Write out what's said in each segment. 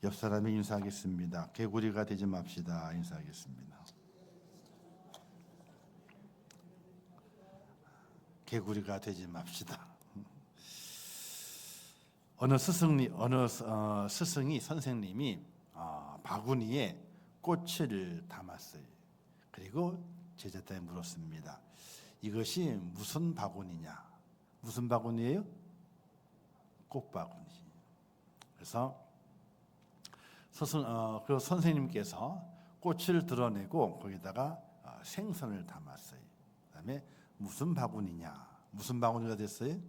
옆 사람이 인사하겠습니다. 개구리가 되지 맙시다. 인사하겠습니다. 개구리가 되지 맙시다. 어느 스승이 선생님이 바구니에 꽃을 담았어요. 그리고 제자들에게 물었습니다. 이것이 무슨 바구니냐? 무슨 바구니예요? 꽃바구니. 그래서 그 선생님께서 꽃을 드러내고 거기다가 생선을 담았어요. 그다음에 무슨 바구니냐? 무슨 바구니가 됐어요?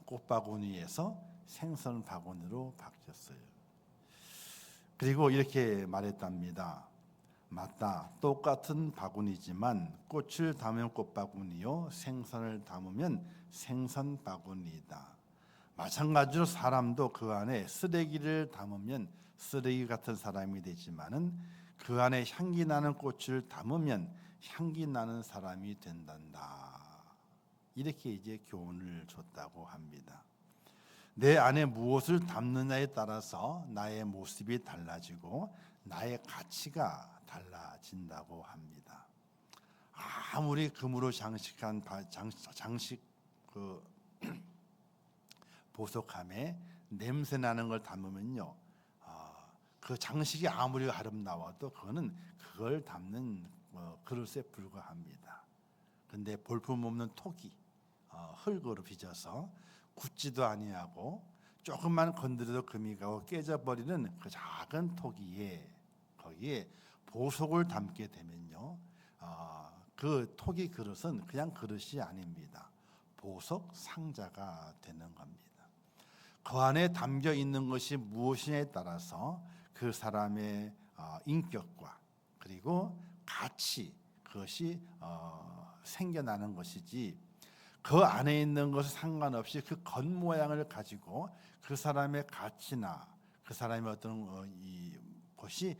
꽃바구니에서 생선 바구니로 바뀌었어요. 그리고 이렇게 말했답니다. 맞다. 똑같은 바구니지만 꽃을 담으면 꽃바구니요, 생선을 담으면 생선 바구니이다. 마찬가지로 사람도 그 안에 쓰레기를 담으면 쓰레기 같은 사람이 되지만은 그 안에 향기 나는 꽃을 담으면 향기 나는 사람이 된단다. 이렇게 이제 교훈을 줬다고 합니다. 내 안에 무엇을 담느냐에 따라서 나의 모습이 달라지고 나의 가치가 달라진다고 합니다. 아무리 금으로 장식한 장식 보석함에 냄새 나는 걸 담으면요, 그 장식이 아무리 아름다워도 그걸 담는 그릇에 불과합니다. 근데 볼품없는 토기, 흙으로 빚어서 굳지도 아니하고 조금만 건드려도 금이 가고 깨져버리는 그 작은 토기에 거기에 보석을 담게 되면요, 그 토기 그릇은 그냥 그릇이 아닙니다. 보석 상자가 되는 겁니다. 그 안에 담겨 있는 것이 무엇이냐에 따라서 그 사람의 인격과 그리고 가치, 그것이 생겨나는 것이지, 그 안에 있는 것은 상관없이 그 겉모양을 가지고 그 사람의 가치나 그 사람의 어떤 것이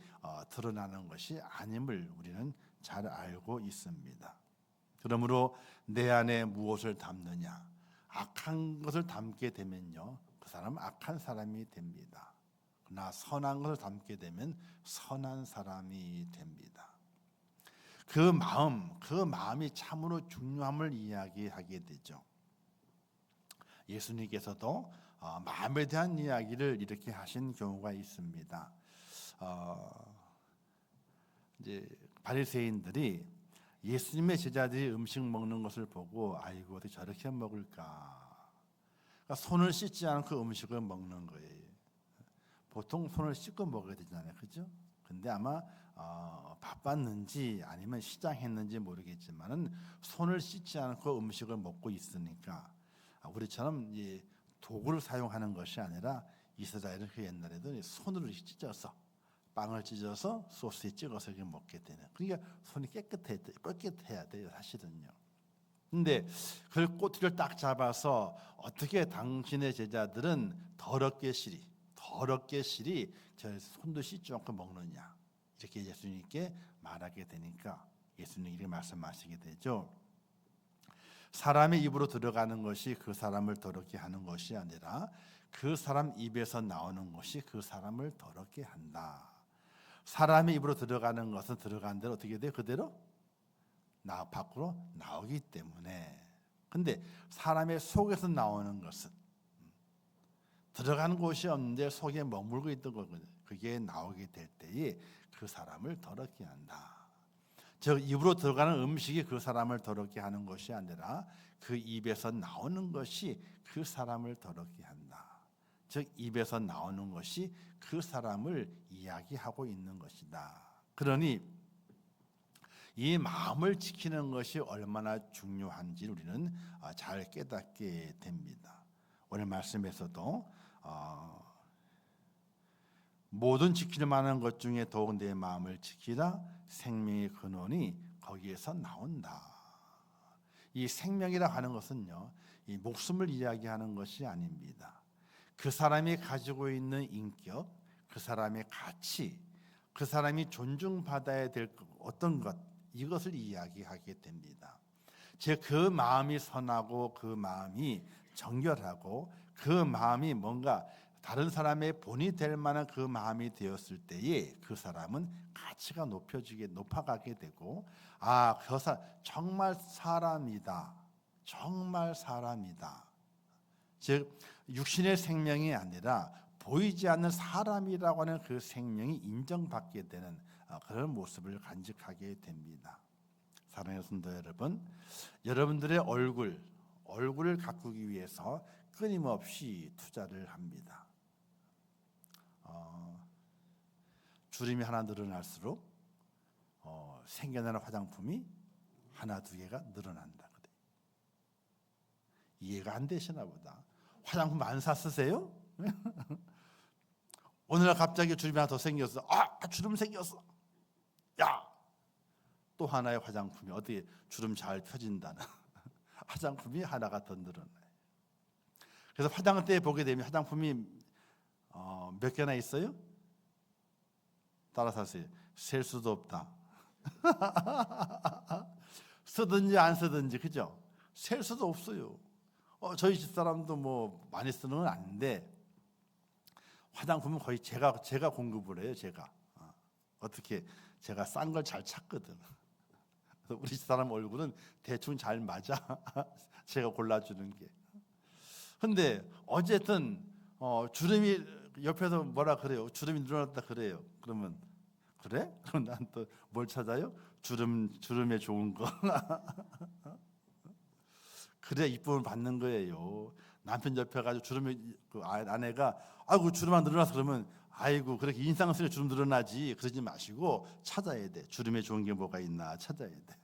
드러나는 것이 아님을 우리는 잘 알고 있습니다. 그러므로 내 안에 무엇을 담느냐, 악한 것을 담게 되면요, 그 사람은 악한 사람이 됩니다. 그러나 선한 것을 담게 되면 선한 사람이 됩니다. 그 마음이 참으로 중요함을 이야기하게 되죠. 예수님께서도 마음에 대한 이야기를 이렇게 하신 경우가 있습니다. 이제 바리새인들이 예수님의 제자들이 음식 먹는 것을 보고 아이고 어떻게 저렇게 먹을까? 그러니까 손을 씻지 않은 그 음식을 먹는 거예요. 보통 손을 씻고 먹어야 되잖아요, 그렇죠? 근데 아마 바빴는지 아니면 시장했는지 모르겠지만은 손을 씻지 않고 음식을 먹고 있으니까 우리처럼 이제 도구를 사용하는 것이 아니라 이스라엘은 그 옛날에도 손으로 찢어서 빵을 찢어서 소스에 찍어서 이렇게 먹게 되는. 그러니까 손이 깨끗해야 돼요, 사실은요. 근데 그 꼬투리를 딱 잡아서 어떻게 당신의 제자들은 더럽게 시리 저 손도 씻지 않고 먹느냐, 이렇게 예수님께 말하게 되니까 예수님이 이렇게 말씀하시게 되죠. 사람의 입으로 들어가는 것이 그 사람을 더럽게 하는 것이 아니라 그 사람 입에서 나오는 것이 그 사람을 더럽게 한다. 사람의 입으로 들어가는 것은 들어간 대로 어떻게 돼요? 그대로 밖으로 나오기 때문에. 근데 사람의 속에서 나오는 것은 들어가는 곳이 없는데 속에 머물고 있던 거거든요. 그게 나오게 될 때에 그 사람을 더럽게 한다. 즉 입으로 들어가는 음식이 그 사람을 더럽게 하는 것이 아니라 그 입에서 나오는 것이 그 사람을 더럽게 한다. 즉 입에서 나오는 것이 그 사람을 이야기하고 있는 것이다. 그러니 이 마음을 지키는 것이 얼마나 중요한지 우리는 잘 깨닫게 됩니다. 오늘 말씀에서도 모든 지킬 만한 것 중에 더욱 내 마음을 지키라, 생명의 근원이 거기에서 나온다. 이 생명이라 하는 것은요, 이 목숨을 이야기하는 것이 아닙니다. 그 사람이 가지고 있는 인격, 그 사람의 가치, 그 사람이 존중받아야 될 어떤 것, 이것을 이야기하게 됩니다. 즉 그 마음이 선하고 그 마음이 정결하고 그 마음이 뭔가 다른 사람의 본이 될 만한 그 마음이 되었을 때에 그 사람은 가치가 높아가게 되고, 그 사람 정말 사람이다, 정말 사람이다. 즉 육신의 생명이 아니라 보이지 않는 사람이라고 하는 그 생명이 인정받게 되는 그런 모습을 간직하게 됩니다. 사랑하는 성도 여러분, 여러분들의 얼굴을 가꾸기 위해서 끊임없이 투자를 합니다. 주름이 하나 늘어날수록 생겨나는 화장품이 하나 두 개가 늘어난다. 이해가 안 되시나 보다. 화장품 안 사 쓰세요? 오늘날 갑자기 주름이 하나 더 생겼어. 주름 생겼어. 야, 또 하나의 화장품이 어떻게 주름 잘 펴진다는 화장품이 하나가 더 늘어나요. 그래서 화장대에 보게 되면 화장품이 몇 개나 있어요? 따라서 하세요. 셀 수도 없다. 쓰든지 안 쓰든지, 그죠? 셀 수도 없어요. 저희 집사람도 뭐 많이 쓰는 건 아닌데 화장품은 거의 제가 공급을 해요. 제가 어떻게 제가 싼 걸 잘 찾거든. 그래서 우리 집사람 얼굴은 대충 잘 맞아. 제가 골라주는 게. 근데 어쨌든 주름이 옆에서 뭐라 그래요? 주름이 늘어났다 그래요. 그러면 그래? 그럼 난 또 뭘 찾아요? 주름에 좋은 거. 그래야 이쁨을 받는 거예요. 남편 옆에 가지고 주름이 아내가 주름 안 늘어나서 그러면 그렇게 인상 쓰게 주름 늘어나지 그러지 마시고 찾아야 돼. 주름에 좋은 게 뭐가 있나 찾아야 돼.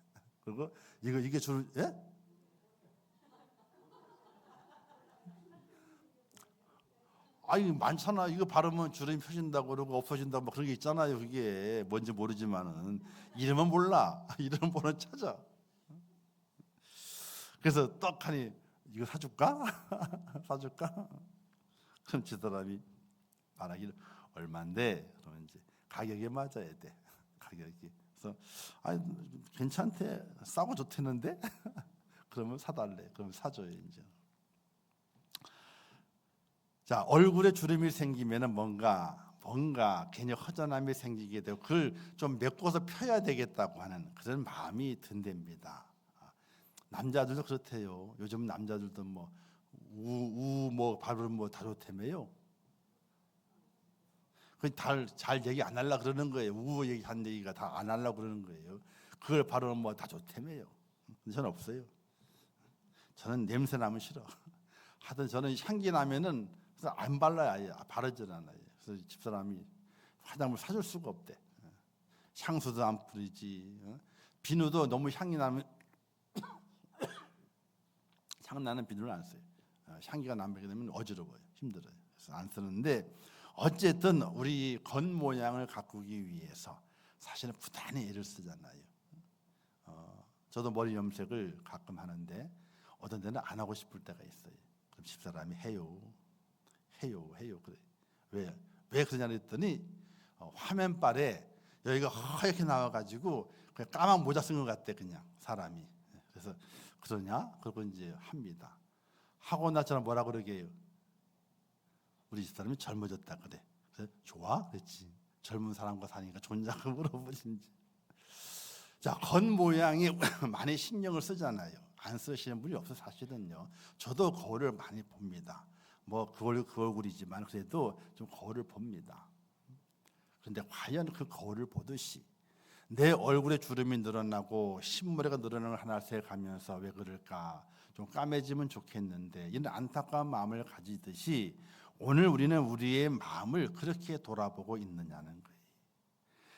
그리고 이게 주름 많잖아. 이거 바르면 주름이 펴진다고 그러고 없어진다고 막 그런 게 있잖아요. 그게 뭔지 모르지만은 이름은 몰라. 이름 번호 찾아. 그래서 떡하니 이거 사줄까? 사줄까? 그럼 집사람이 말하기를 얼마인데? 그러면 이제 가격에 맞아야 돼. 가격이. 그래서 괜찮대. 싸고 좋대는데? 그러면 사달래. 그럼 사줘요 이제. 자, 얼굴에 주름이 생기면은 뭔가 괜히 허전함이 생기게 되고 그걸 좀 메꿔서 펴야 되겠다고 하는 그런 마음이 든답니다. 남자들도 그렇대요. 요즘 남자들도 바르면 다 좋다며요. 잘 얘기 안 하려고 그러는 거예요. 얘기한 얘기가 다 안 하려고 그러는 거예요. 그걸 바르면 다 좋다며요. 저는 없어요. 저는 냄새 나면 싫어. 하여튼 저는 향기 나면은 그래서 안 발라요. 아예 바르질 않아요. 그래서 집사람이 화장품을 사줄 수가 없대. 향수도 안 뿌리지. 비누도 너무 향이 나면 향 나는 비누를 안 써요. 향기가 나게 되면 어지러워요. 힘들어요. 그래서 안 쓰는데 어쨌든 우리 겉모양을 가꾸기 위해서 사실은 부단히 애를 쓰잖아요. 저도 머리 염색을 가끔 하는데 어떤 데는 안 하고 싶을 때가 있어요. 그럼 집사람이 해요. 그래. 왜 그러냐 했더니 화면빨에 여기가 하얗게 나와가지고 그냥 까만 모자 쓴 것 같대 그냥 사람이. 그래서 그러냐? 그러고 이제 합니다. 하고 나처럼 뭐라 그러게 해요? 우리 집사람이 젊어졌다 그래. 그래서 좋아? 그랬지. 젊은 사람과 사니까 좋냐고 물어보신지. 자, 겉모양이 많이 신경을 쓰잖아요. 안 쓰시는 분이 없어 사실은요. 저도 거울을 많이 봅니다. 그 얼굴이지만 그래도 좀 거울을 봅니다. 그런데 과연 그 거울을 보듯이 내 얼굴에 주름이 늘어나고 신모래가 늘어나는 걸 하나씩 가면서 왜 그럴까? 좀 까매지면 좋겠는데 이런 안타까운 마음을 가지듯이 오늘 우리는 우리의 마음을 그렇게 돌아보고 있느냐는 거예요.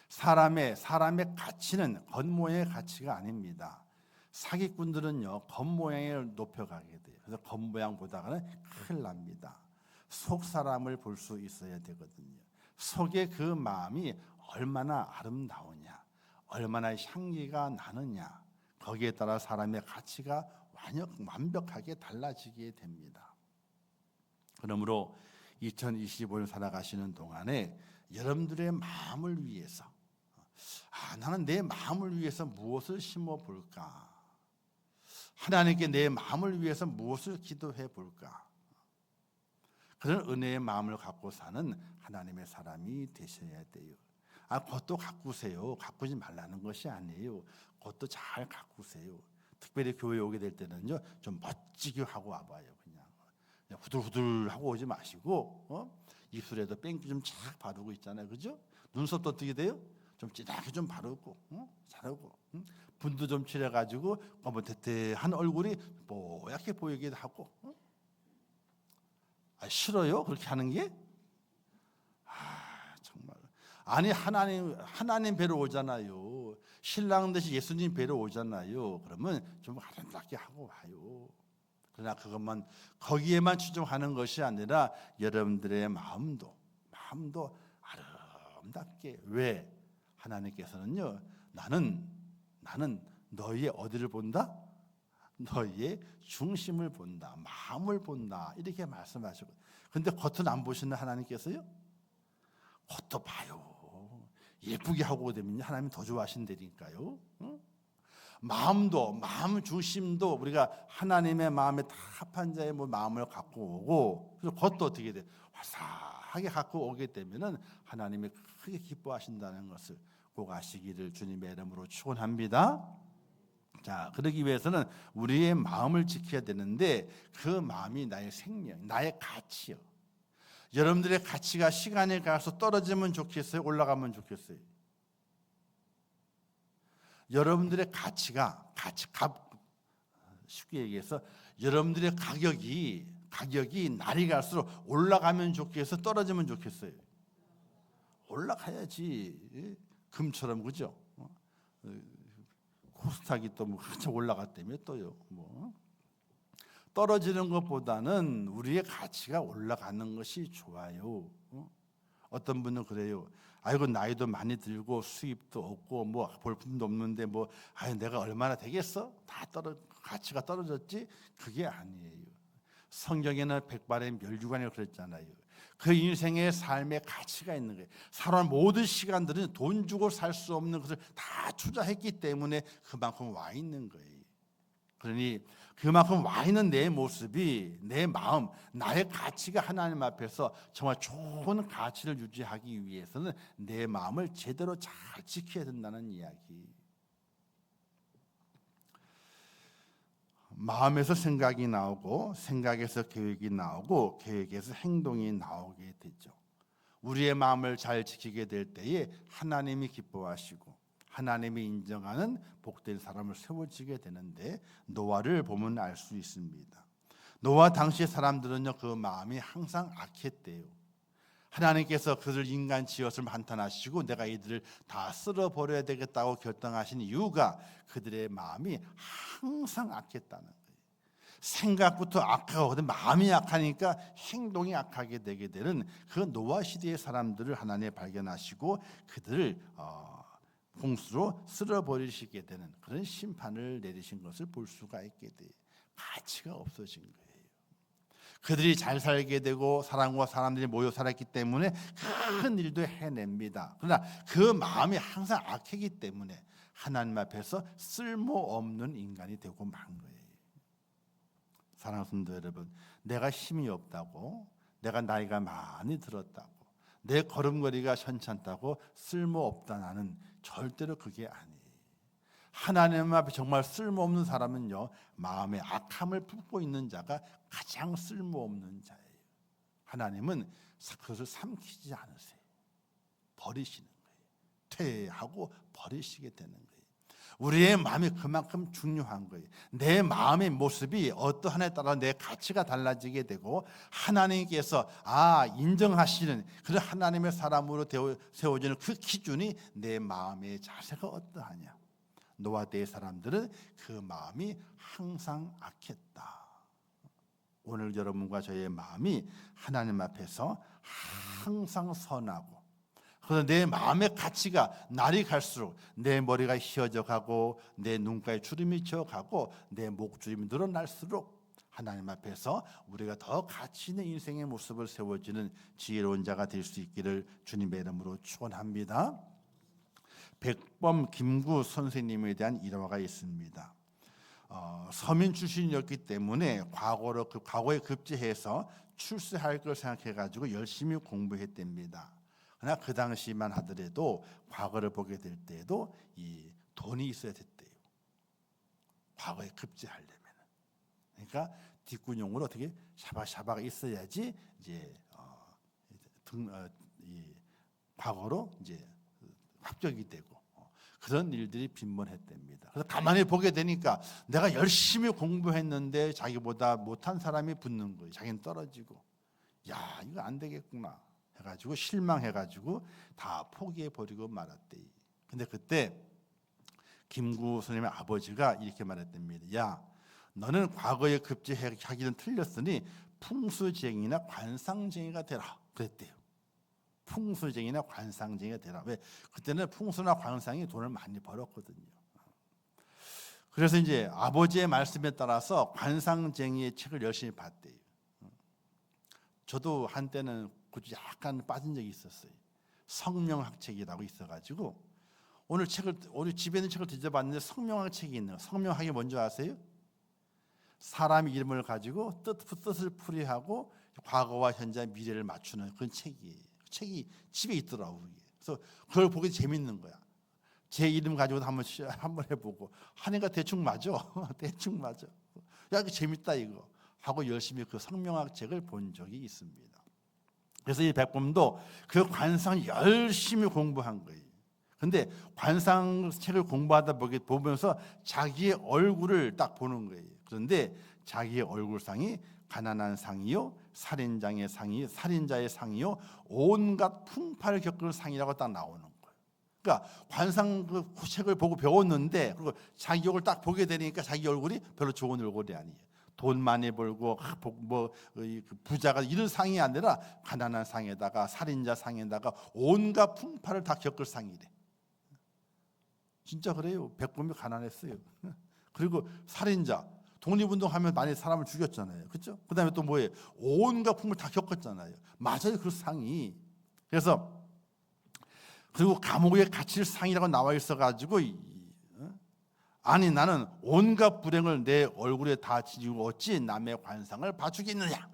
사람의 가치는 겉모양의 가치가 아닙니다. 사기꾼들은요 겉모양을 높여가게 돼요. 그래서 겉모양보다는 큰일 납니다. 속 사람을 볼 수 있어야 되거든요. 속의 그 마음이 얼마나 아름다우냐, 얼마나 향기가 나느냐, 거기에 따라 사람의 가치가 완벽하게 달라지게 됩니다. 그러므로 2025년 살아가시는 동안에 여러분들의 마음을 위해서 나는 내 마음을 위해서 무엇을 심어 볼까? 하나님께 내 마음을 위해서 무엇을 기도해 볼까? 그런 은혜의 마음을 갖고 사는 하나님의 사람이 되셔야 돼요. 그것도 가꾸세요. 가꾸지 말라는 것이 아니에요. 그것도 잘 가꾸세요. 특별히 교회 오게 될 때는요, 좀 멋지게 하고 와봐요. 그냥 후들후들 하고 오지 마시고, 입술에도 뺑기 좀 착 바르고 있잖아요, 그죠? 눈썹도 어떻게 돼요? 좀 진하게 좀 바르고, 잘하고, 분도 좀 칠해가지고 거뭇대한 얼굴이 뽀얗게 보이게 하고. 싫어요? 그렇게 하는 게? 정말. 아니, 하나님 뵈러 오잖아요. 신랑 대신 예수님 뵈러 오잖아요. 그러면 좀 아름답게 하고 와요. 그러나 그것만 거기에만 추종하는 것이 아니라 여러분들의 마음도 아름답게. 왜? 하나님께서는요, 나는 너희의 어디를 본다? 너희의 중심을 본다, 마음을 본다, 이렇게 말씀하시고. 근데 겉은 안 보시는 하나님께서요, 겉도 봐요. 예쁘게 하고 되면 하나님 더 좋아하신다니까요. 마음 중심도 우리가 하나님의 마음에 다 합한 자의 마음을 갖고 오고, 그래서 겉도 어떻게 돼? 화사하게 갖고 오게 되면은 하나님이 크게 기뻐하신다는 것을 꼭 아시기를 주님의 이름으로 축원합니다. 자, 그러기 위해서는 우리의 마음을 지켜야 되는데, 그 마음이 나의 생명, 나의 가치요. 여러분들의 가치가 시간이 가서 떨어지면 좋겠어요? 올라가면 좋겠어요? 여러분들의 가치가 쉽게 얘기해서 여러분들의 가격이 날이 갈수록 올라가면 좋겠어요? 떨어지면 좋겠어요? 올라가야지. 금처럼, 그죠? 코스닥이 또 한참 올라갔다며 또요. 떨어지는 것보다는 우리의 가치가 올라가는 것이 좋아요. 어떤 분은 그래요. 아이고, 나이도 많이 들고 수입도 없고 볼품도 없는데 내가 얼마나 되겠어? 가치가 떨어졌지? 그게 아니에요. 성경에는 백발의 멸류관이라고 그랬잖아요. 그 인생의 삶의 가치가 있는 거예요. 살아온 모든 시간들은 돈 주고 살 수 없는 것을 다 투자했기 때문에 그만큼 와 있는 거예요. 그러니 그만큼 와 있는 내 모습이, 내 마음, 나의 가치가 하나님 앞에서 정말 좋은 가치를 유지하기 위해서는 내 마음을 제대로 잘 지켜야 된다는 이야기. 마음에서 생각이 나오고, 생각에서 계획이 나오고, 계획에서 행동이 나오게 되죠. 우리의 마음을 잘 지키게 될 때에 하나님이 기뻐하시고 하나님이 인정하는 복된 사람을 세워지게 되는데, 노아를 보면 알 수 있습니다. 노아 당시의 사람들은요, 그 마음이 항상 악했대요. 하나님께서 그들 인간 지었을 한탄하시고 내가 이들을 다 쓸어버려야 되겠다고 결정하신 이유가 그들의 마음이 항상 악했다는 거예요. 생각부터 악하고 마음이 악하니까 행동이 악하게 되게 되는 그 노아 시대의 사람들을 하나님 발견하시고 그들을 홍수로 쓸어버리시게 되는 그런 심판을 내리신 것을 볼 수가 있게 돼요. 가치가 없어진 거예요. 그들이 잘 살게 되고 사람과 사람들이 모여 살았기 때문에 큰 일도 해냅니다. 그러나 그 마음이 항상 악하기 때문에 하나님 앞에서 쓸모없는 인간이 되고 만 거예요. 사랑하는 성도 여러분, 내가 힘이 없다고, 내가 나이가 많이 들었다고, 내 걸음걸이가 현찮다고 쓸모없다, 나는 절대로 그게 아니에요. 하나님 앞에 정말 쓸모없는 사람은요, 마음에 악함을 품고 있는 자가 가장 쓸모없는 자예요. 하나님은 그것을 삼키지 않으세요. 버리시는 거예요. 퇴하고 버리시게 되는 거예요. 우리의 마음이 그만큼 중요한 거예요. 내 마음의 모습이 어떠하냐에 따라 내 가치가 달라지게 되고, 하나님께서 인정하시는 그런 하나님의 사람으로 세워지는 그 기준이 내 마음의 자세가 어떠하냐. 노아 때의 사람들은 그 마음이 항상 악했다. 오늘 여러분과 저의 마음이 하나님 앞에서 항상 선하고, 그래서 내 마음의 가치가 날이 갈수록 내 머리가 휘어져 가고 내 눈가에 주름이 져 가고 내 목주름이 늘어날수록 하나님 앞에서 우리가 더 가치 있는 인생의 모습을 세워지는 지혜로운 자가 될 수 있기를 주님의 이름으로 축원합니다. 백범 김구 선생님에 대한 일화가 있습니다. 서민 출신이었기 때문에 과거에 급제해서 출세할 걸 생각해가지고 열심히 공부했답니다. 그러나 그 당시만 하더라도 과거를 보게 될 때에도 이 돈이 있어야 됐대요. 과거에 급제하려면. 그러니까 뒷구녕으로 어떻게 샤바샤바가 있어야지 이제 이 과거로 이제 합격이 되고 그런 일들이 빈번했답니다. 그래서 가만히 보게 되니까 내가 열심히 공부했는데 자기보다 못한 사람이 붙는 거예요. 자기는 떨어지고, 야 이거 안 되겠구나 해가지고 실망해가지고 다 포기해버리고 말았대. 근데 그때 김구 선생님의 아버지가 이렇게 말했답니다. 야 너는 과거에 급제하기는 틀렸으니 풍수쟁이나 관상쟁이가 되라 그랬대요. 풍수쟁이나 관상쟁이가 되라. 왜? 그때는 풍수나 관상이 돈을 많이 벌었거든요. 그래서 이제 아버지의 말씀에 따라서 관상쟁이의 책을 열심히 봤대요. 저도 한때는 약간 빠진 적이 있었어요. 성명학책이라고 있어가지고 오늘 집에 있는 책을 뒤져봤는데 성명학책이 있는. 성명학이 뭔지 아세요? 사람 이름을 가지고 뜻을 풀이하고 과거와 현재 미래를 맞추는 그런 책이에요. 책이 집에 있더라고. 그래서 그걸 보기 재밌는 거야. 제 이름 가지고 한번 해보고 하니까 대충 맞아. 대충 맞아. 야, 이거 재밌다 이거 하고 열심히 그 성명학 책을 본 적이 있습니다. 그래서 이 백범도 그 관상 열심히 공부한 거예요. 근데 관상 책을 공부하다 보면서 자기의 얼굴을 딱 보는 거예요. 그런데 자기의 얼굴상이 가난한 상이요, 살인자의 상이요, 온갖 풍파를 겪을 상이라고 딱 나오는 거예요. 그러니까 관상 그 책을 보고 배웠는데 그리고 자기 얼굴 딱 보게 되니까 자기 얼굴이 별로 좋은 얼굴이 아니에요. 돈 많이 벌고 부자가 이런 상이 아니라 가난한 상에다가 살인자 상에다가 온갖 풍파를 다 겪을 상이래. 진짜 그래요. 백범이 가난했어요. 그리고 살인자 독립운동하면 많이 사람을 죽였잖아요. 그렇죠? 그다음에 또 뭐예요? 온갖 풍파를 다 겪었잖아요. 맞아요, 그 상이. 그래서 그리고 감옥에 갇힐 상이라고 나와 있어가지고 아니 나는 온갖 불행을 내 얼굴에 다 지니고 어찌 남의 관상을 봐주겠느냐.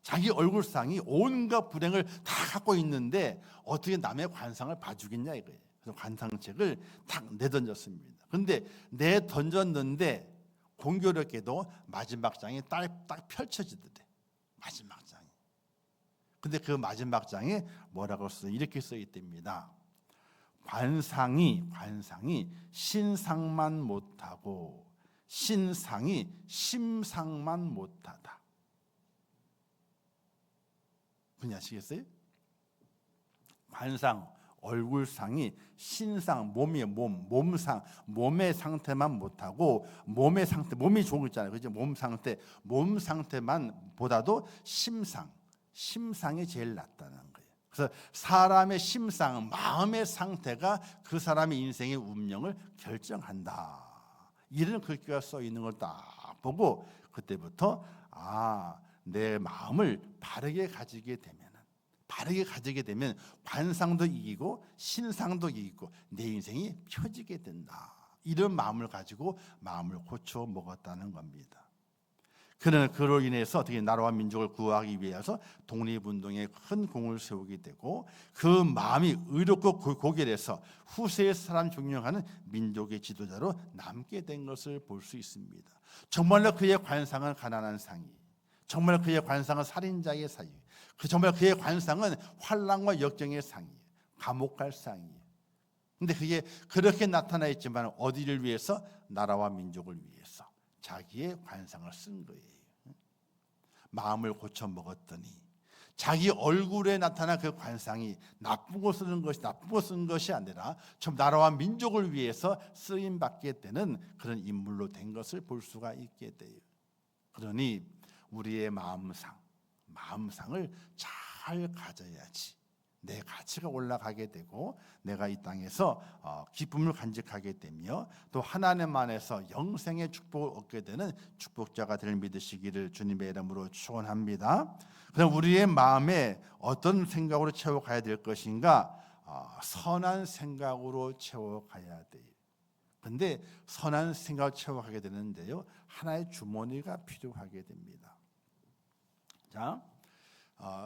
자기 얼굴상이 온갖 불행을 다 갖고 있는데 어떻게 남의 관상을 봐주겠냐 이거예요. 그래서 관상책을 탁 내던졌습니다. 그런데 내던졌는데 공교롭게도 마지막 장이 딱 펼쳐지더래. 마지막 장이. 근데 그 마지막 장에 뭐라고 써요? 이렇게 써 있답니다. 관상이 신상만 못하고 신상이 심상만 못하다. 무슨 아시겠어요? 관상 얼굴상이 신상 몸상 몸의 상태만 못하고 몸의 상태 몸이 좋은 거 있잖아요. 그죠? 몸 상태만 보다도 심상이 제일 낫다는 거예요. 그래서 사람의 심상 마음의 상태가 그 사람의 인생의 운명을 결정한다. 이런 글귀가 써 있는 걸 딱 보고 그때부터 내 마음을 바르게 가지게 되면 관상도 이기고 신상도 이기고 내 인생이 펴지게 된다. 이런 마음을 가지고 마음을 고쳐 먹었다는 겁니다. 그는 그로 인해서 어떻게 나라와 민족을 구하기 위해서 독립운동에 큰 공을 세우게 되고 그 마음이 의롭고 고결해서 후세의 사람 존경하는 민족의 지도자로 남게 된 것을 볼 수 있습니다. 정말로 그의 관상은 가난한 상이, 정말 그의 관상은 살인자의 상이, 정말 그의 관상은 환난과 역경의 상이에요. 감옥 갈 상이에요. 근데 그게 그렇게 나타나 있지만 어디를 위해서? 나라와 민족을 위해서 자기의 관상을 쓴 거예요. 마음을 고쳐 먹었더니 자기 얼굴에 나타난 그 관상이 나쁘고 쓴 것이 아니라 좀 나라와 민족을 위해서 쓰임 받게 되는 그런 인물로 된 것을 볼 수가 있게 돼요. 그러니 우리의 마음상을 잘 가져야지 내 가치가 올라가게 되고 내가 이 땅에서 기쁨을 간직하게 되며 또 하나님 안에서 영생의 축복을 얻게 되는 축복자가 될 믿으시기를 주님의 이름으로 축원합니다. 그럼 우리의 마음에 어떤 생각으로 채워가야 될 것인가? 선한 생각으로 채워가야 돼요. 근데 선한 생각을 채워가게 되는데요, 하나의 주머니가 필요하게 됩니다. 자,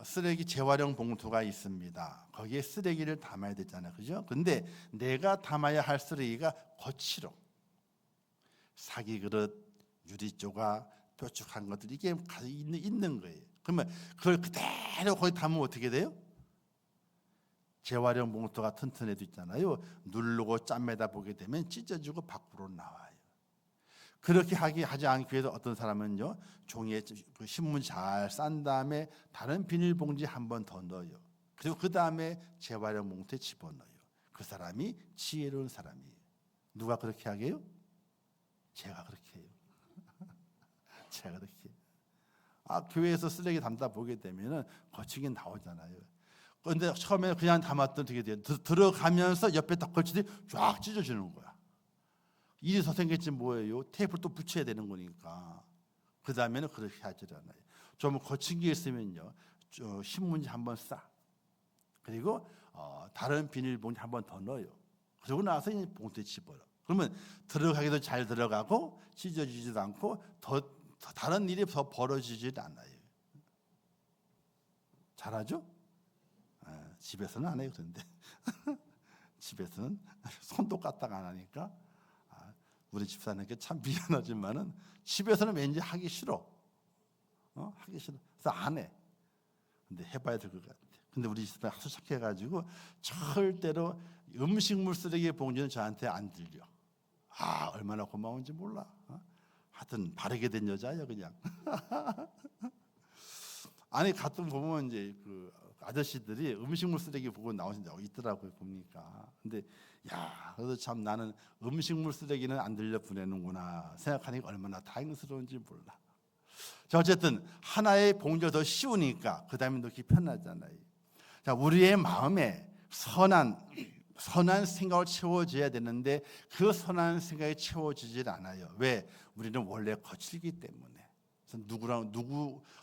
쓰레기 재활용 봉투가 있습니다. 거기에 쓰레기를 담아야 되잖아요, 그죠? 근데 내가 담아야 할 쓰레기가 거칠어. 사기 그릇, 유리 조각, 뾰족한 것들 이게 있는 거예요. 그러면 그걸 그대로 거기 담으면 어떻게 돼요? 재활용 봉투가 튼튼해도 있잖아요. 누르고 짬매다 보게 되면 찢어지고 밖으로 나와요. 그렇게 하지 않기 위해서 어떤 사람은요, 종이에 그 신문 잘 싼 다음에 다른 비닐봉지 한 번 더 넣어요. 그리고 그 다음에 재활용 봉투에 집어넣어요. 그 사람이 지혜로운 사람이에요. 누가 그렇게 하게요? 제가 그렇게 해요. 제가 그렇게 해요. 교회에서 쓰레기 담다 보게 되면은 거치긴 나오잖아요. 그런데 처음에 그냥 담았던 되게 돼요. 들어가면서 옆에 딱 걸치더니 쫙 찢어지는 거야. 일이 더 생겼지 뭐예요? 테이프를 또 붙여야 되는 거니까. 그 다음에는 그렇게 하지 않아요. 좀 거친 게 있으면요, 신문지 한번 싸. 그리고 다른 비닐봉지 한번 더 넣어요. 그러고 나서 이 봉투에 집어요. 그러면 들어가기도 잘 들어가고 찢어지지도 않고 더 다른 일이 더 벌어지지도 않아요. 잘하죠? 집에서는 안 해요. 그런데 집에서는 손도 까딱 안 하니까. 우리 집사님께 참 미안하지만은 집에서는 왠지 하기 싫어. 하기 싫어. 그래서 안 해. 근데 해봐야 될 것 같아. 근데 우리 집사님 아주 착해가지고 절대로 음식물 쓰레기 봉지는 저한테 안 들려. 얼마나 고마운지 몰라. 하여튼 바르게 된 여자야 그냥. 아니 가끔 보면 이제 그 아저씨들이 음식물 쓰레기 보고 나오신 적 있더라고요 보니까. 근데 그래도 참 나는 음식물 쓰레기는 안 들려 보내는구나 생각하니까 얼마나 다행스러운지 몰라. 자, 어쨌든 하나의 봉지가 더 쉬우니까 그 다음에 넣기 편하잖아요. 자, 우리의 마음에 선한 생각을 채워져야 되는데 그 선한 생각이 채워지질 않아요. 왜? 우리는 원래 거칠기 때문에.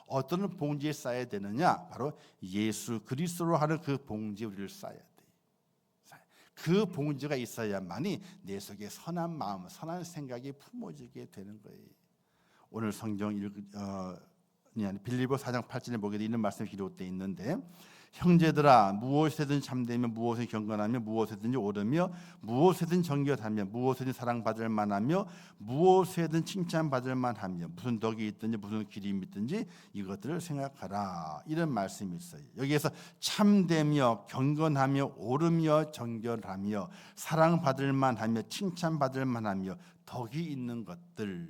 어떤 봉지에 쌓아야 되느냐? 바로 예수 그리스도로 하는 그 봉지에 우리를 쌓아야 돼요. 그 봉지가 있어야만이 내 속에 선한 마음, 선한 생각이 품어지게 되는 거예요. 오늘 성경 빌립보 4장 8절에 보게 되는 말씀이 기록되어 있는데, 형제들아 무엇에든 참되며 무엇에 경건하며 무엇에든지 오르며 무엇에든 정결하며 무엇에든 사랑받을 만하며 무엇에든 칭찬받을 만하며 무슨 덕이 있든지 무슨 기림이 있든지 이것들을 생각하라, 이런 말씀이 있어요. 여기에서 참되며 경건하며 오르며 정결하며 사랑받을 만하며 칭찬받을 만하며 덕이 있는 것들,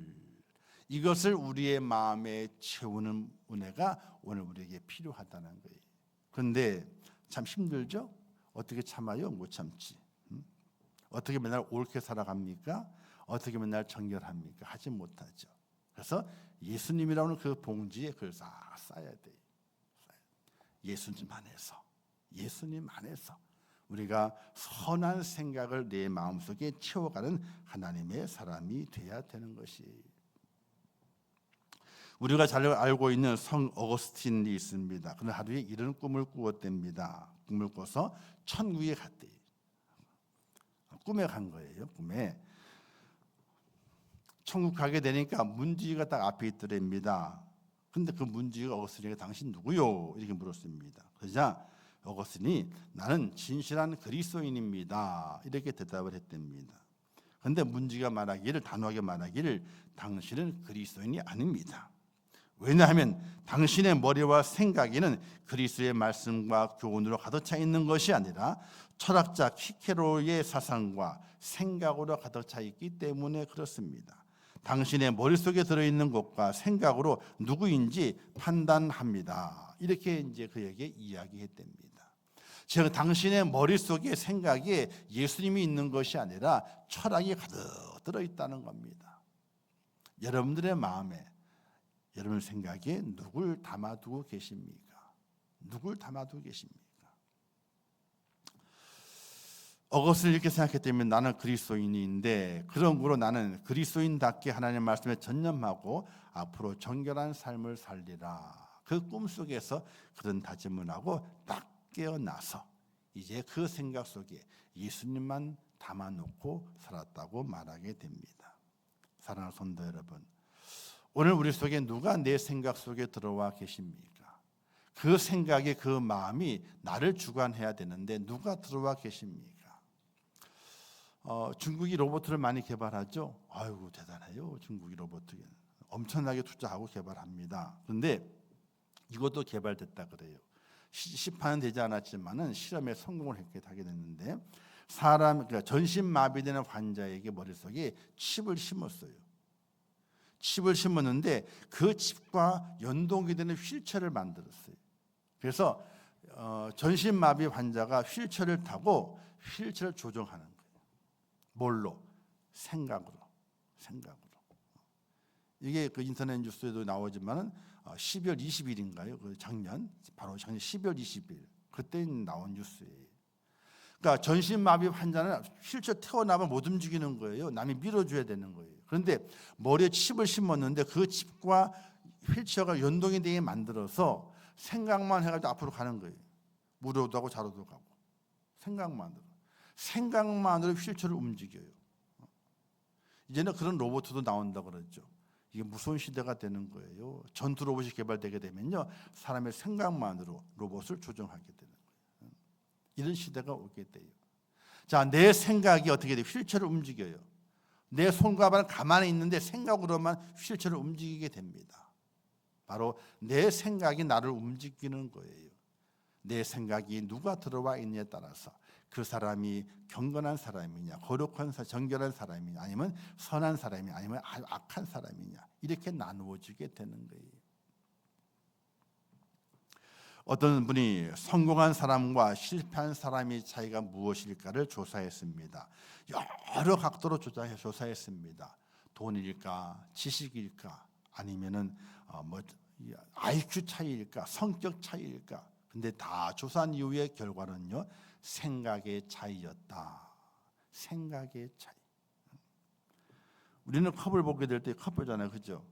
이것을 우리의 마음에 채우는 은혜가 오늘 우리에게 필요하다는 거예요. 그런데 참 힘들죠? 어떻게 참아요? 못 참지. 어떻게 맨날 옳게 살아갑니까? 어떻게 맨날 정결합니까? 하지 못하죠. 그래서 예수님이라는 그 봉지에 그걸 싹 쌓아야 돼요. 예수님 안에서 우리가 선한 생각을 내 마음속에 채워가는 하나님의 사람이 돼야 되는 것이에요. 우리가 잘 알고 있는 성 어거스틴이 있습니다. 그는 하루에 이런 꿈을 꾸었답니다. 꿈을 꿔서 천국에 갔대요. 꿈에 간 거예요. 꿈에 천국 가게 되니까 문지기가 딱 앞에 있더랍니다. 근데 그 문지기가 어거스틴에게 당신 누구요? 이렇게 물었습니다. 그러자 어거스틴이 나는 진실한 그리스도인입니다, 이렇게 대답을 했답니다. 그런데 문지기가 단호하게 말하기를 당신은 그리스도인이 아닙니다. 왜냐하면 당신의 머리와 생각에는 그리스도의 말씀과 교훈으로 가득 차 있는 것이 아니라 철학자 키케로의 사상과 생각으로 가득 차 있기 때문에 그렇습니다. 당신의 머릿속에 들어있는 것과 생각으로 누구인지 판단합니다. 이렇게 이제 그에게 이야기했답니다. 즉 당신의 머릿속에 생각에 예수님이 있는 것이 아니라 철학이 가득 들어있다는 겁니다. 여러분들의 마음에, 여러분 생각에 누굴 담아두고 계십니까? 누굴 담아두고 계십니까? 어거스틴이 이렇게 생각했다면 나는 그리스도인인데 그런 거로 나는 그리스도인답게 하나님의 말씀에 전념하고 앞으로 정결한 삶을 살리라. 그 꿈속에서 그런 다짐을 하고 딱 깨어나서 이제 그 생각 속에 예수님만 담아놓고 살았다고 말하게 됩니다. 사랑하는 성도 여러분, 오늘 우리 속에 누가 내 생각 속에 들어와 계십니까? 그 생각이 그 마음이 나를 주관해야 되는데 누가 들어와 계십니까? 중국이 로봇을 많이 개발하죠. 아이고 대단해요. 중국이 로봇 엄청나게 투자하고 개발합니다. 그런데 이것도 개발됐다 그래요. 시판은 되지 않았지만은 실험에 성공을 하게 됐는데 그러니까 전신마비되는 환자에게 머릿속에 칩을 심었어요. 칩을 심었는데 그 칩과 연동이 되는 휠체어를 만들었어요. 그래서 전신마비 환자가 휠체어를 타고 휠체어를 조종하는 거예요. 뭘로? 생각으로. 이게 그 인터넷 뉴스에도 나오지만은 12월 20일인가요? 그 바로 작년 12월 20일 그때 나온 뉴스예요. 그러니까 전신마비 환자는 휠체어 태어나면 못 움직이는 거예요. 남이 밀어줘야 되는 거예요. 그런데 머리에 칩을 심었는데 그 칩과 휠체어가 연동이 되게 만들어서 생각만 해가지고 앞으로 가는 거예요. 무료도 하고 자로도 가고 생각만으로 휠체어를 움직여요. 이제는 그런 로봇도 나온다 그러죠. 이게 무서운 시대가 되는 거예요. 전투 로봇이 개발되게 되면요, 사람의 생각만으로 로봇을 조종하게 되는 거예요. 이런 시대가 오게 돼요. 자, 내 생각이 어떻게 돼요? 휠체어를 움직여요. 내 손과 발은 가만히 있는데 생각으로만 휠체어를 움직이게 됩니다. 바로 내 생각이 나를 움직이는 거예요. 내 생각이 누가 들어와 있느냐에 따라서 그 사람이 경건한 사람이냐, 거룩한 정결한 사람이냐, 아니면 선한 사람이냐, 아니면 악한 사람이냐, 이렇게 나누어지게 되는 거예요. 어떤 분이 성공한 사람과 실패한 사람의 차이가 무엇일까를 조사했습니다. 여러 각도로 조사했습니다. 돈일까, 지식일까, 아니면은 IQ 차이일까, 성격 차이일까. 근데 다 조사한 이후의 결과는요, 생각의 차이였다. 생각의 차이. 우리는 컵을 보게 될 때 컵 보잖아요, 그죠?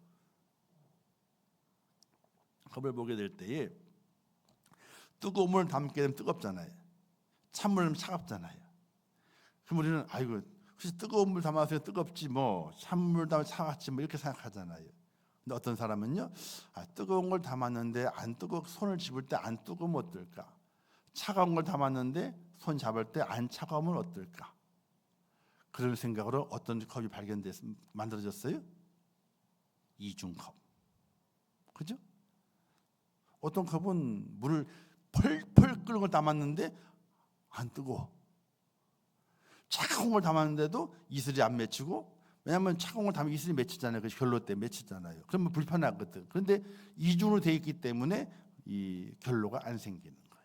컵을 보게 될 때에 뜨거운 물을 담게 되면 뜨겁잖아요. 찬물은 차갑잖아요. 그럼 우리는 아이고 혹시 뜨거운 물 담아서 뜨겁지 뭐 찬물 담아 차갑지 뭐 이렇게 생각하잖아요. 근데 어떤 사람은요, 뜨거운 걸 담았는데 안 뜨거 손을 집을 때 안 뜨거우면 어떨까? 차가운 걸 담았는데 손 잡을 때 안 차가우면 어떨까? 그런 생각으로 어떤 컵이 만들어졌어요? 이중컵. 그죠? 어떤 컵은 물을 펄펄 끓는 걸 담았는데 안 뜨고, 차가운 걸 담았는데도 이슬이 안 맺히고, 왜냐하면 차가운 걸 담으면 이슬이 맺히잖아요. 그 결로 때 맺히잖아요. 그러면 불편하거든. 그런데 이중으로 되어 있기 때문에 이 결로가 안 생기는 거예요.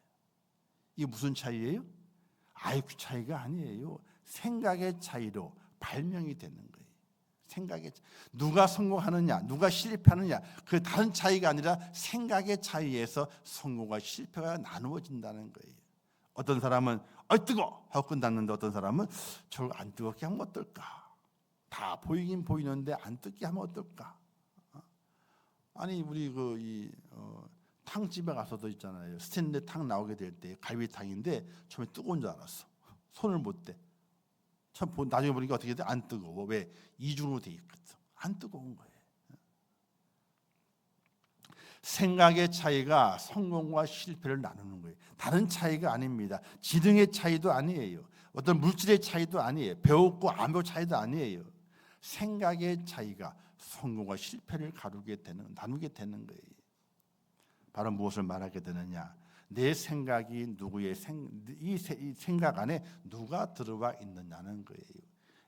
이게 무슨 차이예요? IQ 차이가 아니에요. 생각의 차이로 발명이 되는 거예요. 생각의 누가 성공하느냐, 누가 실패하느냐, 그 다른 차이가 아니라 생각의 차이에서 성공과 실패가 나누어진다는 거예요. 어떤 사람은 뜨거 하고 끝났는데 어떤 사람은 저걸 안 뜨겁게 하면 어떨까? 다 보이긴 보이는데 안 뜨겁게 하면 어떨까? 아니 우리 탕집에 가서도 있잖아요. 스탠드 탕 나오게 될 때 갈비탕인데 처음에 뜨거운 줄 알았어. 손을 못 대. 나중에 보니까 어떻게 돼? 안 뜨거워. 왜? 이중으로 돼 있거든. 안 뜨거운 거예요. 생각의 차이가 성공과 실패를 나누는 거예요. 다른 차이가 아닙니다. 지능의 차이도 아니에요. 어떤 물질의 차이도 아니에요. 배웠고 안 배운 차이도 아니에요. 생각의 차이가 성공과 실패를 나누게 되는 거예요. 바로 무엇을 말하게 되느냐? 내 생각이 누구의 이 생각 안에 누가 들어와 있느냐는 거예요.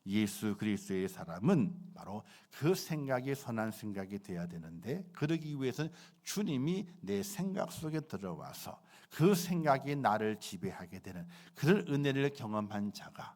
예수 그리스도의 사람은 바로 그 생각이 선한 생각이 돼야 되는데, 그러기 위해서는 주님이 내 생각 속에 들어와서 그 생각이 나를 지배하게 되는 그런 은혜를 경험한 자가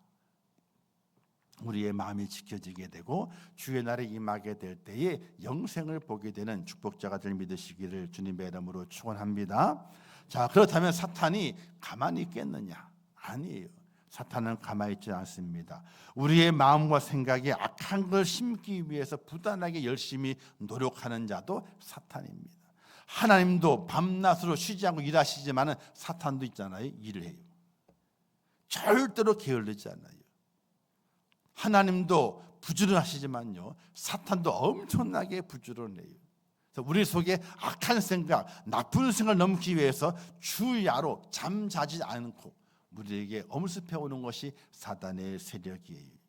우리의 마음이 지켜지게 되고 주의 날에 임하게 될 때에 영생을 보게 되는 축복자가 될 믿으시기를 주님의 이름으로 축원합니다. 자, 그렇다면 사탄이 가만히 있겠느냐? 아니에요. 사탄은 가만히 있지 않습니다. 우리의 마음과 생각에 악한 걸 심기 위해서 부단하게 열심히 노력하는 자도 사탄입니다. 하나님도 밤낮으로 쉬지 않고 일하시지만 사탄도 있잖아요. 일을 해요. 절대로 게을르지 않아요. 하나님도 부지런하시지만요, 사탄도 엄청나게 부지런해요. 우리 속에 악한 생각, 나쁜 생각을 넘기 위해서 주야로 잠자지 않고 우리에게 엄습해 오는 것이 사단의 세력이에요.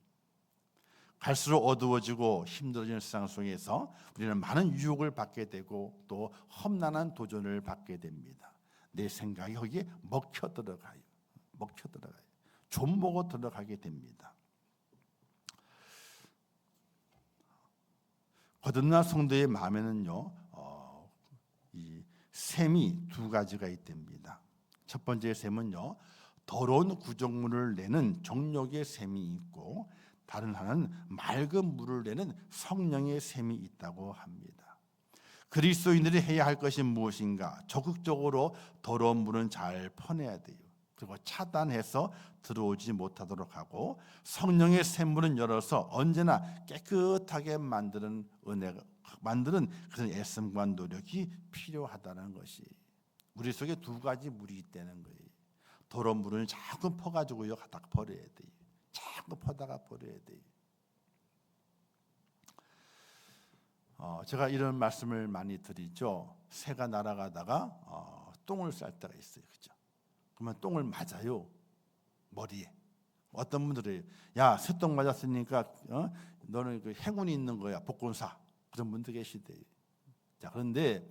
갈수록 어두워지고 힘들어지는 세상 속에서 우리는 많은 유혹을 받게 되고 또 험난한 도전을 받게 됩니다. 내 생각이 거기에 먹혀 들어가요. 좀먹어 들어가게 됩니다. 거듭난 성도의 마음에는요, 이 셈이 두 가지가 있답니다. 첫 번째 셈은요, 더러운 구정물을 내는 정욕의 셈이 있고, 다른 하나는 맑은 물을 내는 성령의 셈이 있다고 합니다. 그리스도인들이 해야 할 것이 무엇인가? 적극적으로 더러운 물은 잘 퍼내야 돼요. 그리고 차단해서 들어오지 못하도록 하고, 성령의 샘물은 열어서 언제나 깨끗하게 만드는 그런 애씀과 노력이 필요하다는 것이, 우리 속에 두 가지 물이 있다는 거예요. 더러운 물은 자꾸 퍼가지고요, 갖다 버려야 돼요. 자꾸 퍼다가 버려야 돼요. 제가 이런 말씀을 많이 드리죠. 새가 날아가다가 똥을 쌀 때가 있어요, 그죠? 그러면 똥을 맞아요, 머리에. 어떤 분들이 야, 새똥 맞았으니까 너는 그 행운이 있는 거야, 복권사. 그런 분도 계시대요. 자, 그런데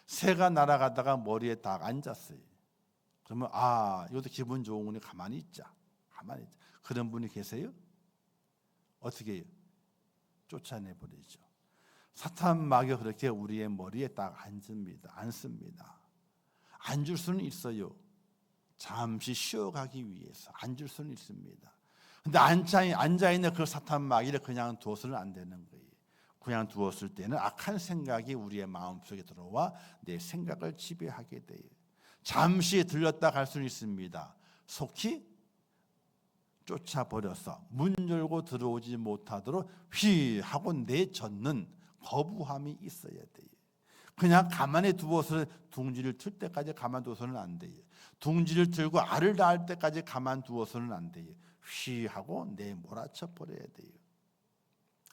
새가 날아가다가 머리에 딱 앉았어요. 그러면 이것도 기분 좋으니 가만히 있자. 그런 분이 계세요? 어떻게 해요? 쫓아내버리죠. 사탄 마귀가 그렇게 우리의 머리에 딱 앉습니다. 앉을 수는 있어요. 잠시 쉬어가기 위해서 앉을 수는 있습니다. 근데 앉아있는 그 사탄 마귀를 그냥 두어서는 안 되는 거예요. 그냥 두었을 때는 악한 생각이 우리의 마음속에 들어와 내 생각을 지배하게 돼요. 잠시 들렸다 갈 수는 있습니다. 속히 쫓아버려서 문 열고 들어오지 못하도록 휘 하고 내젓는 거부함이 있어야 돼요. 그냥 가만히 두어서 둥지를 틀 때까지 가만두어서는 안 돼요. 둥지를 틀고 알을 낳을 때까지 가만두어서는 안 돼요. 휘 하고 내몰아쳐 버려야 돼요.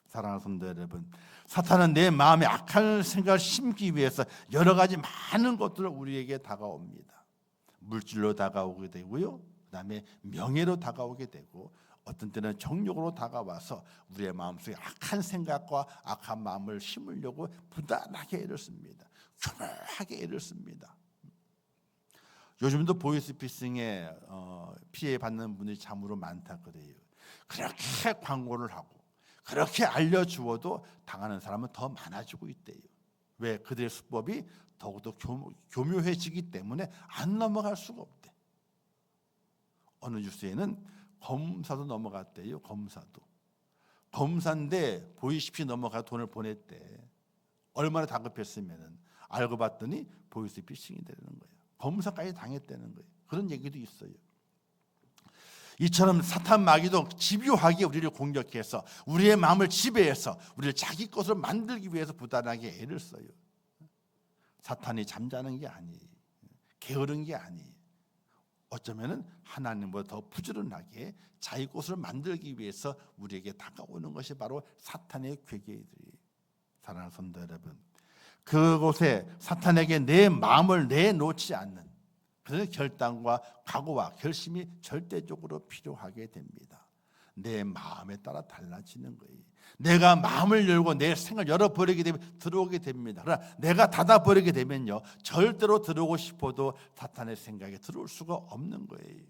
사랑하는 성도 여러분, 사탄은 내 마음에 악한 생각을 심기 위해서 여러 가지 많은 것들을 우리에게 다가옵니다. 물질로 다가오게 되고요, 그 다음에 명예로 다가오게 되고, 어떤 때는 정욕으로 다가와서 우리의 마음속에 악한 생각과 악한 마음을 심으려고 부단하게 애를 씁니다. 교묘하게 애를 씁니다. 요즘도 보이스피싱에 피해받는 분이 참으로 많다 그래요. 그렇게 광고를 하고 그렇게 알려주어도 당하는 사람은 더 많아지고 있대요. 왜? 그들의 수법이 더욱더 교묘해지기 때문에 안 넘어갈 수가 없대. 어느 뉴스에는 검사도 넘어갔대요. 검사인데 보이스피싱 넘어가 돈을 보냈대. 얼마나 다급했으면 알고 봤더니 보이스피싱이 되는 거예요. 검사까지 당했다는 거예요. 그런 얘기도 있어요. 이처럼 사탄 마귀도 집요하게 우리를 공격해서 우리의 마음을 지배해서 우리를 자기 것으로 만들기 위해서 부단하게 애를 써요. 사탄이 잠자는 게 아니에요. 게으른 게 아니에요. 어쩌면은 하나님보다 더 부지런하게 자기 것으로 만들기 위해서 우리에게 다가오는 것이 바로 사탄의 괴계들이에요. 사랑하는 성도 여러분, 그곳에 사탄에게 내 마음을 내놓지 않는 그런 결단과 각오와 결심이 절대적으로 필요하게 됩니다. 내 마음에 따라 달라지는 거예요. 내가 마음을 열고 내 생각을 열어버리게 되면 들어오게 됩니다. 그러나 내가 닫아버리게 되면요, 절대로 들어오고 싶어도 사탄의 생각에 들어올 수가 없는 거예요.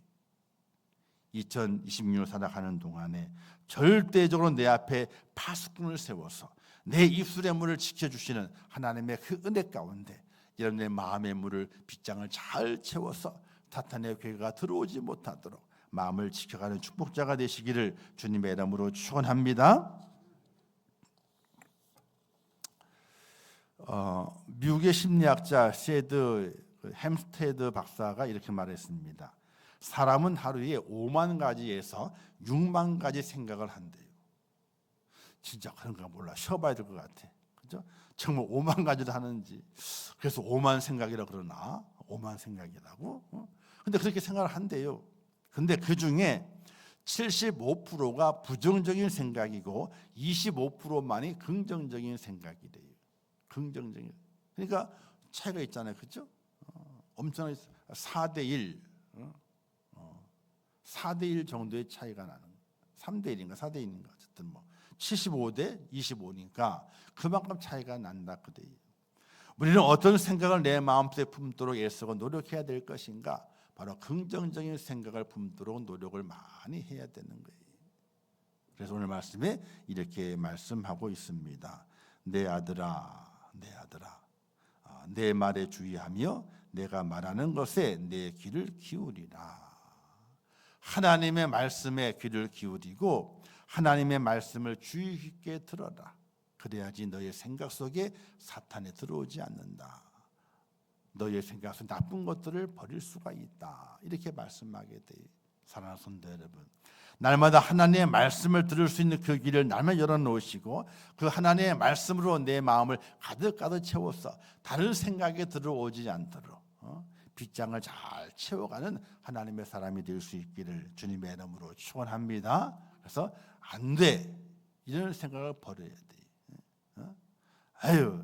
2026년 살아가는 동안에 절대적으로 내 앞에 파수꾼을 세워서 내 입술의 문을 지켜주시는 하나님의 그 은혜 가운데 여러분의 마음의 문을 빗장을 잘 채워서 사탄의 괴가 들어오지 못하도록 마음을 지켜가는 축복자가 되시기를 주님의 이름으로 축원합니다. 미국의 심리학자 세드 햄스테드 박사가 이렇게 말했습니다. 사람은 하루에 5만 가지에서 6만 가지 생각을 한대요. 진짜 그런가 몰라. 쉬어봐야 될 것 같아. 그죠? 정말 5만 가지를 하는지. 그래서 5만 생각이라 그러나? 5만 생각이라고? 근데 그렇게 생각을 한대요. 근데 그 중에 75%가 부정적인 생각이고 25%만이 긍정적인 생각이래요. 긍정적인. 그러니까 차이가 있잖아요, 그렇죠? 엄청나게 4대1, 4대1 정도의 차이가 나는, 3대1인가 4대1인가 어쨌든 뭐 75대 25니까 그만큼 차이가 난다 그래요. 우리는 어떤 생각을 내 마음속에 품도록 애쓰고 노력해야 될 것인가? 바로 긍정적인 생각을 품도록 노력을 많이 해야 되는 거예요. 그래서 오늘 말씀에 이렇게 말씀하고 있습니다. 내 아들아, 내 아들아, 내 말에 주의하며 내가 말하는 것에 내 귀를 기울이라. 하나님의 말씀에 귀를 기울이고 하나님의 말씀을 주의 깊게 들어라. 그래야지 너의 생각 속에 사탄이 들어오지 않는다. 너의 생각 속 나쁜 것들을 버릴 수가 있다. 이렇게 말씀하게 돼요. 사랑하는 성도 여러분, 날마다 하나님의 말씀을 들을 수 있는 그 길을 날마다 열어놓으시고 그 하나님의 말씀으로 내 마음을 가득 채워서 다른 생각에 들어오지 않도록 빗장을 잘 채워가는 하나님의 사람이 될 수 있기를 주님의 이름으로 축원합니다. 그래서 안 돼, 이런 생각을 버려야 돼. 아유,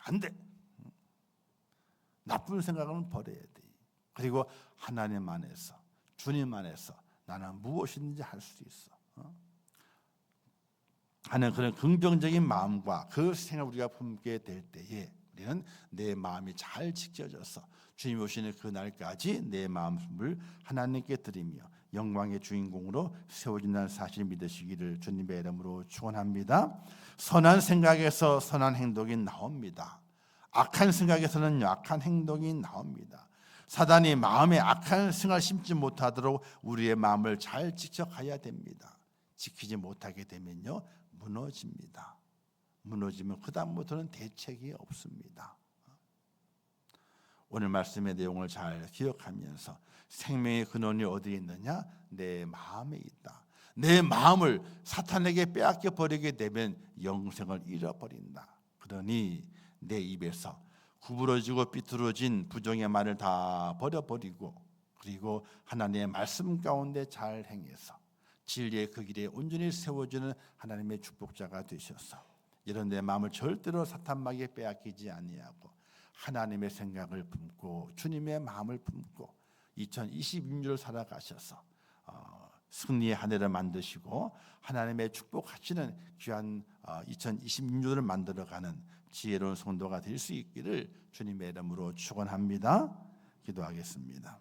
안 돼, 나쁜 생각은 버려야 돼. 그리고 하나님 안에서, 주님 안에서 나는 무엇이든지 할 수 있어 하는 그런 긍정적인 마음과 그 생각을 우리가 품게 될 때에 우리는 내 마음이 잘 지켜져서 주님 오시는 그날까지 내 마음을 하나님께 드리며 영광의 주인공으로 세워진다는 사실을 믿으시기를 주님의 이름으로 축원합니다. 선한 생각에서 선한 행동이 나옵니다. 악한 생각에서는 악한 행동이 나옵니다. 사단이 마음에 악한 생각을 심지 못하도록 우리의 마음을 잘 지켜가야 됩니다. 지키지 못하게 되면요, 무너집니다. 무너지면 그 다음부터는 대책이 없습니다. 오늘 말씀의 내용을 잘 기억하면서 생명의 근원이 어디에 있느냐? 내 마음에 있다. 내 마음을 사탄에게 빼앗겨 버리게 되면 영생을 잃어버린다. 그러니 내 입에서 구부러지고 삐뚤어진 부정의 말을 다 버려버리고 그리고 하나님의 말씀 가운데 잘 행해서 진리의 그 길에 온전히 세워지는 하나님의 축복자가 되셔서 이런 내 마음을 절대로 사탄마귀에 빼앗기지 아니하고 하나님의 생각을 품고 주님의 마음을 품고 2026년을 살아가셔서 승리의 한 해를 만드시고 하나님의 축복하시는 귀한 2026년을 만들어가는 지혜로운 성도가 될 수 있기를 주님의 이름으로 축원합니다. 기도하겠습니다.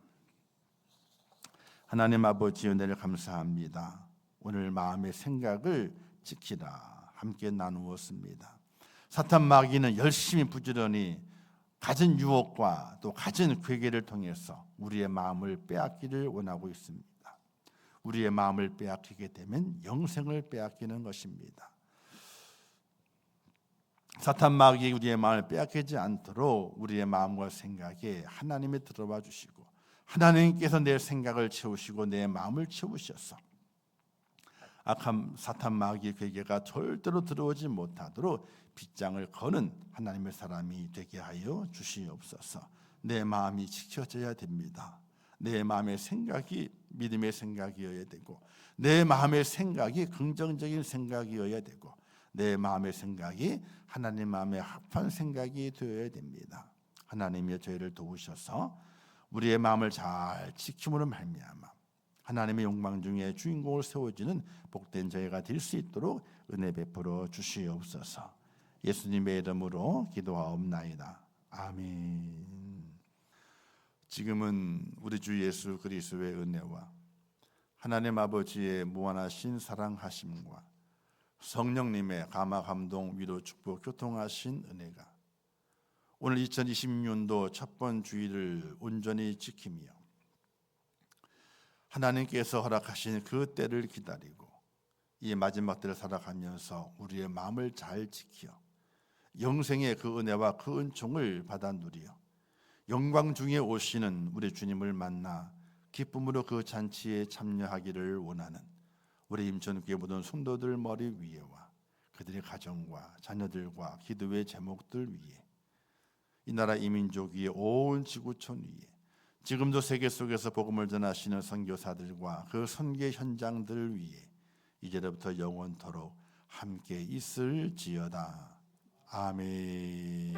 하나님 아버지 은혜를 감사합니다. 오늘 마음의 생각을 지키라 함께 나누었습니다. 사탄 마귀는 열심히 부지런히 가진 유혹과 또 가진 괴계를 통해서 우리의 마음을 빼앗기를 원하고 있습니다. 우리의 마음을 빼앗기게 되면 영생을 빼앗기는 것입니다. 사탄 마귀 우리의 마음을 빼앗기지 않도록 우리의 마음과 생각에 하나님이 들어와 주시고 하나님께서 내 생각을 채우시고 내 마음을 채우셔서 악한 사탄 마귀의 괴계가 절대로 들어오지 못하도록 빗장을 거는 하나님의 사람이 되게 하여 주시옵소서. 내 마음이 지켜져야 됩니다. 내 마음의 생각이 믿음의 생각이어야 되고 내 마음의 생각이 긍정적인 생각이어야 되고 내 마음의 생각이 하나님 마음에 합한 생각이 되어야 됩니다. 하나님이 저희를 도우셔서 우리의 마음을 잘 지킴으로 말미암아 하나님의 영광 중에 주인공을 세워지는 복된 저희가 될 수 있도록 은혜 베풀어 주시옵소서. 예수님의 이름으로 기도하옵나이다. 아멘. 지금은 우리 주 예수 그리스도의 은혜와 하나님 아버지의 무한하신 사랑하심과 성령님의 감화 감동 위로 축복 교통하신 은혜가 오늘 2026년도 첫 번 주일을 온전히 지키며 하나님께서 허락하신 그 때를 기다리고 이 마지막 때를 살아가면서 우리의 마음을 잘 지켜 영생의 그 은혜와 그 은총을 받아 누리어 영광 중에 오시는 우리 주님을 만나 기쁨으로 그 잔치에 참여하기를 원하는 우리 임천교회 모든 성도들 머리 위에와 그들의 가정과 자녀들과 기도의 제목들 위에 이 나라 이민족 위에 온 지구촌 위에 지금도 세계 속에서 복음을 전하시는 선교사들과 그 선교 현장들 위에 이제부터 영원토록 함께 있을지어다. 아멘.